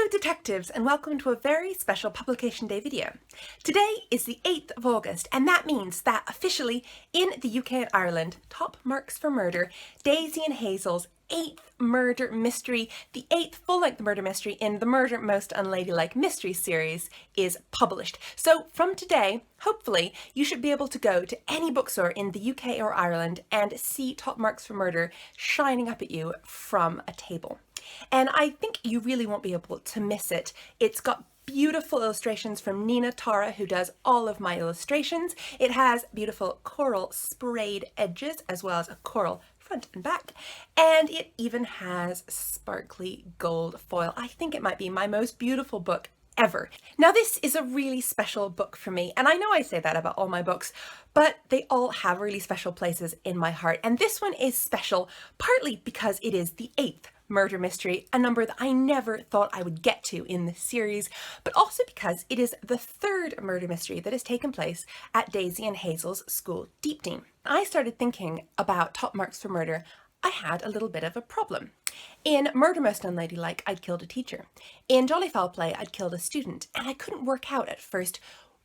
Hello detectives, and welcome to a very special Publication Day video. Today is the 8th of August, and that means that officially in the UK and Ireland, Top Marks for Murder, Daisy and Hazel's 8th murder mystery, the 8th full-length murder mystery in the Murder Most Unladylike mystery series is published. So from today, hopefully, you should be able to go to any bookstore in the UK or Ireland and see Top Marks for Murder shining up at you from a table. And I think you really won't be able to miss it. It's got beautiful illustrations from Nina Tara, who does all of my illustrations. It has beautiful coral sprayed edges as well as a coral front and back, and it even has sparkly gold foil. I think it might be my most beautiful book ever. Now this is a really special book for me, and I know I say that about all my books, but they all have really special places in my heart, and this one is special partly because it is the 8th murder mystery, a number that I never thought I would get to in this series, but also because it is the 3rd murder mystery that has taken place at Daisy and Hazel's school, Deepdean. I started thinking about Top Marks for Murder. I had a little bit of a problem. In Murder Most Unladylike, I'd killed a teacher. In Jolly Foul Play, I'd killed a student, and I couldn't work out at first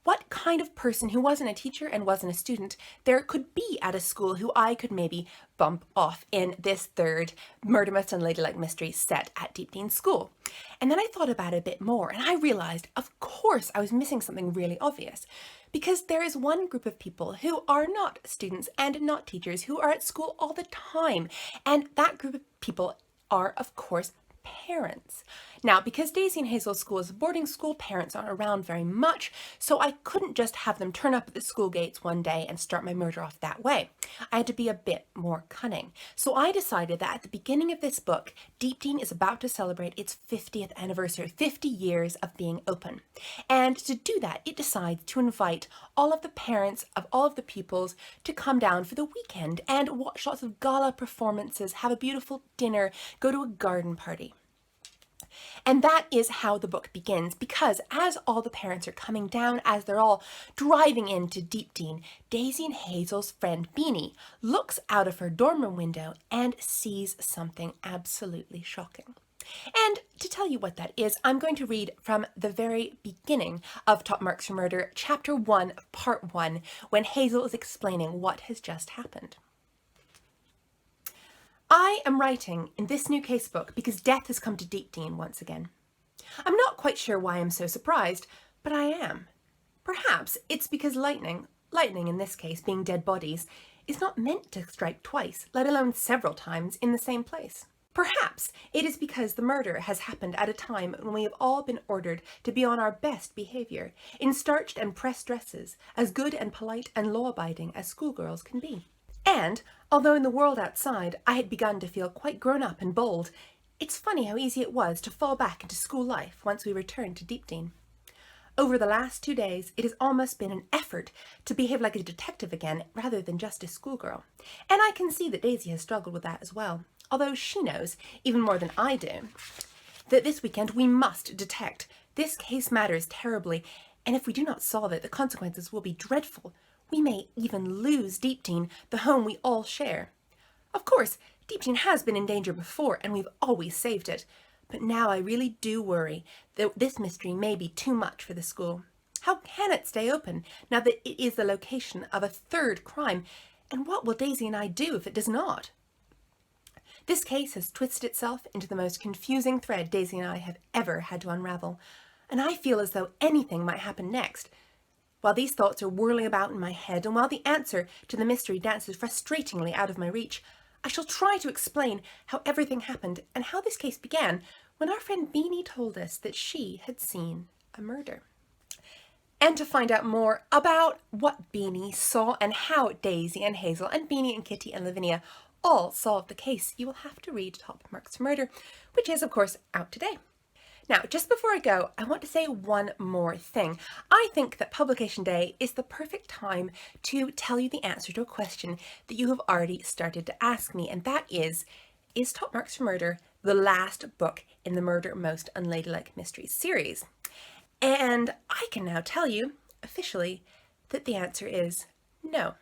what kind of person who wasn't a teacher and wasn't a student there could be at a school who I could maybe bump off in this 3rd Murder Most Unladylike mystery set at Deepdean School. And then I thought about it a bit more, and I realized, of course, I was missing something really obvious. Because there is one group of people who are not students and not teachers who are at school all the time. And that group of people are, of course, parents. Now, because Daisy and Hazel's school is a boarding school, parents aren't around very much, so I couldn't just have them turn up at the school gates one day and start my murder off that way. I had to be a bit more cunning. So I decided that at the beginning of this book, Deepdean is about to celebrate its 50th anniversary, 50 years of being open. And to do that, it decides to invite all of the parents of all of the pupils to come down for the weekend and watch lots of gala performances, have a beautiful dinner, go to a garden party. And that is how the book begins, because as all the parents are coming down, as they're all driving into Deepdean, Daisy and Hazel's friend Beanie looks out of her dorm room window and sees something absolutely shocking. And to tell you what that is, I'm going to read from the very beginning of Top Marks for Murder, Chapter 1, Part 1, when Hazel is explaining what has just happened. I am writing in this new casebook because death has come to Deepdean once again. I'm not quite sure why I'm so surprised, but I am. Perhaps it's because lightning in this case being dead bodies, is not meant to strike twice, let alone several times in the same place. Perhaps it is because the murder has happened at a time when we have all been ordered to be on our best behaviour, in starched and pressed dresses, as good and polite and law-abiding as schoolgirls can be. And, although in the world outside I had begun to feel quite grown up and bold, it's funny how easy it was to fall back into school life once we returned to Deepdean. Over the last 2 days, it has almost been an effort to behave like a detective again rather than just a schoolgirl. And I can see that Daisy has struggled with that as well, although she knows, even more than I do, that this weekend we must detect. This case matters terribly, and if we do not solve it, the consequences will be dreadful. We may even lose Deepdean, the home we all share. Of course, Deepdean has been in danger before, and we've always saved it. But now I really do worry that this mystery may be too much for the school. How can it stay open now that it is the location of a 3rd crime? And what will Daisy and I do if it does not? This case has twisted itself into the most confusing thread Daisy and I have ever had to unravel, and I feel as though anything might happen next. While these thoughts are whirling about in my head, and while the answer to the mystery dances frustratingly out of my reach, I shall try to explain how everything happened and how this case began when our friend Beanie told us that she had seen a murder. And to find out more about what Beanie saw and how Daisy and Hazel and Beanie and Kitty and Lavinia all solved the case, you will have to read Top Marks for Murder, which is, of course, out today. Now, just before I go, I want to say one more thing. I think that Publication Day is the perfect time to tell you the answer to a question that you have already started to ask me, and that is Top Marks for Murder the last book in the Murder Most Unladylike Mysteries series? And I can now tell you, officially, that the answer is no.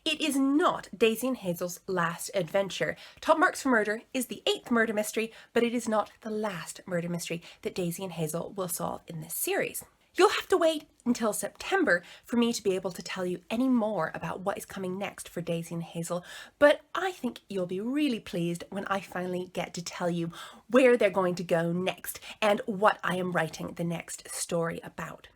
It is not Daisy and Hazel's last adventure. Top Marks for Murder is the 8th murder mystery, but it is not the last murder mystery that Daisy and Hazel will solve in this series. You'll have to wait until September for me to be able to tell you any more about what is coming next for Daisy and Hazel, but I think you'll be really pleased when I finally get to tell you where they're going to go next and what I am writing the next story about.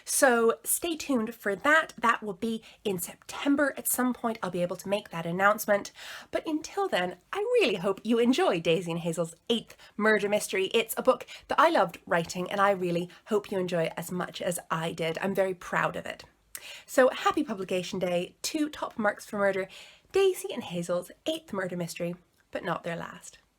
So stay tuned for that. That will be in September. At some point I'll be able to make that announcement. But until then, I really hope you enjoy Daisy and Hazel's 8th murder mystery. It's a book that I loved writing and I really hope you enjoy it as much as I did. I'm very proud of it. So happy publication day to Top Marks for Murder, Daisy and Hazel's 8th murder mystery, but not their last.